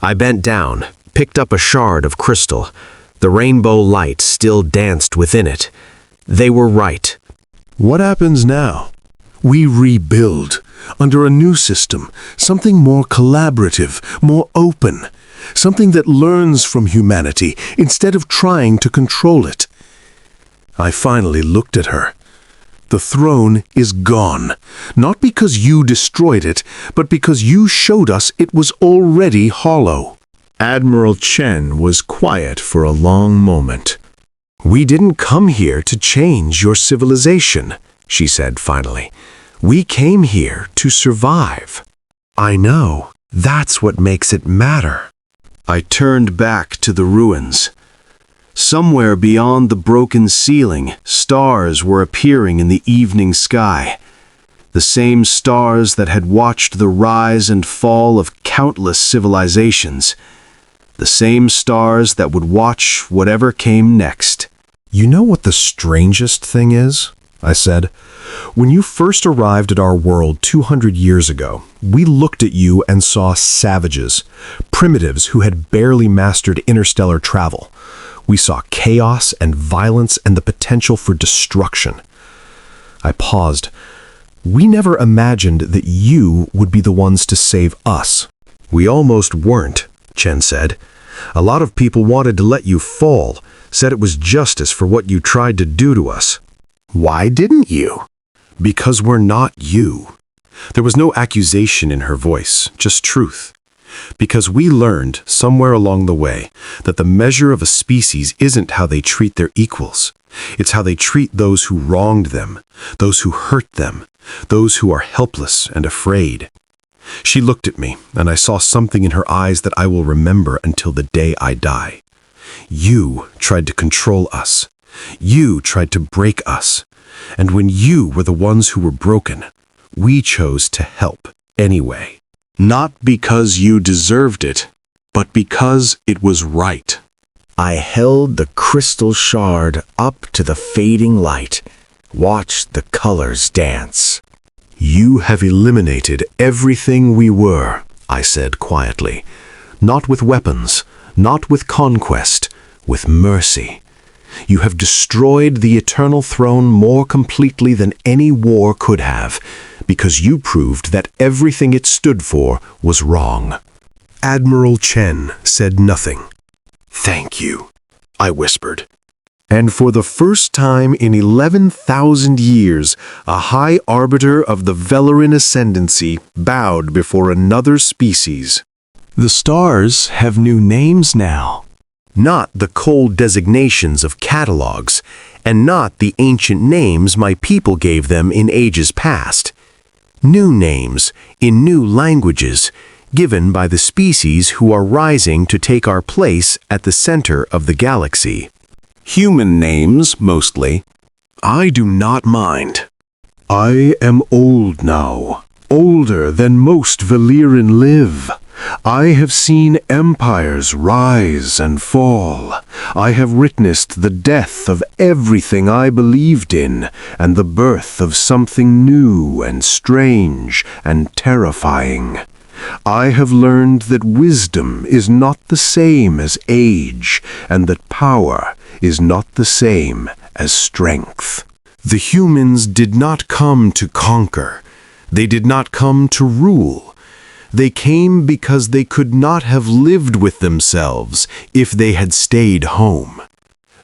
I bent down, picked up a shard of crystal. The rainbow light still danced within it. They were right. What happens now? We rebuild, under a new system, something more collaborative, more open, something that learns from humanity instead of trying to control it. I finally looked at her. The throne is gone, not because you destroyed it, but because you showed us it was already hollow. Admiral Chen was quiet for a long moment. We didn't come here to change your civilization, she said finally. We came here to survive. I know. That's what makes it matter. I turned back to the ruins. Somewhere beyond the broken ceiling, stars were appearing in the evening sky. The same stars that had watched the rise and fall of countless civilizations. The same stars that would watch whatever came next. You know what the strangest thing is? I said. When you first arrived at our world 200 years ago, we looked at you and saw savages, primitives who had barely mastered interstellar travel. We saw chaos and violence and the potential for destruction. I paused. We never imagined that you would be the ones to save us. We almost weren't, Chen said. A lot of people wanted to let you fall, said it was justice for what you tried to do to us. Why didn't you? Because we're not you. There was no accusation in her voice, just truth. Because we learned, somewhere along the way, that the measure of a species isn't how they treat their equals. It's how they treat those who wronged them, those who hurt them, those who are helpless and afraid. She looked at me, and I saw something in her eyes that I will remember until the day I die. You tried to control us. You tried to break us. And when you were the ones who were broken, we chose to help anyway. Not because you deserved it, but because it was right. I held the crystal shard up to the fading light, watched the colors dance. You have eliminated everything we were, I said quietly. Not with weapons, not with conquest, with mercy. You have destroyed the eternal throne more completely than any war could have, because you proved that everything it stood for was wrong. Admiral Chen said nothing. Thank you, I whispered. And for the first time in 11,000 years, a high arbiter of the Vel'Khari ascendancy bowed before another species. The stars have new names now. Not the cold designations of catalogs, and not the ancient names my people gave them in ages past. New names, in new languages, given by the species who are rising to take our place at the center of the galaxy. Human names, mostly. I do not mind. I am old now, older than most Valyrian live. I have seen empires rise and fall. I have witnessed the death of everything I believed in, and the birth of something new and strange and terrifying. I have learned that wisdom is not the same as age, and that power is not the same as strength. The humans did not come to conquer. They did not come to rule. They came because they could not have lived with themselves if they had stayed home.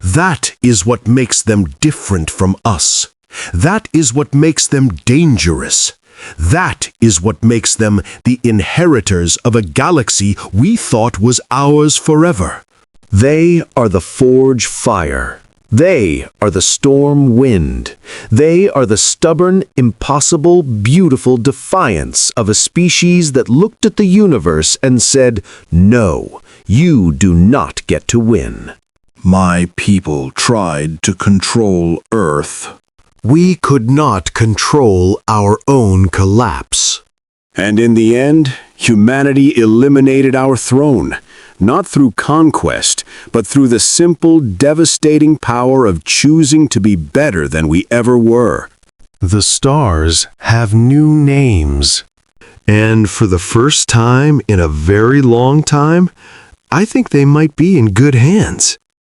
That is what makes them different from us. That is what makes them dangerous. That is what makes them the inheritors of a galaxy we thought was ours forever. They are the forge fire, They are the storm wind. They are the stubborn, impossible, beautiful defiance of a species that looked at the universe and said, "No, you do not get to win." My people tried to control Earth. We could not control our own collapse. And in the end, humanity eliminated our throne, not through conquest, but through the simple, devastating power of choosing to be better than we ever were. The stars have new names. And for the first time in a very long time, I think they might be in good hands.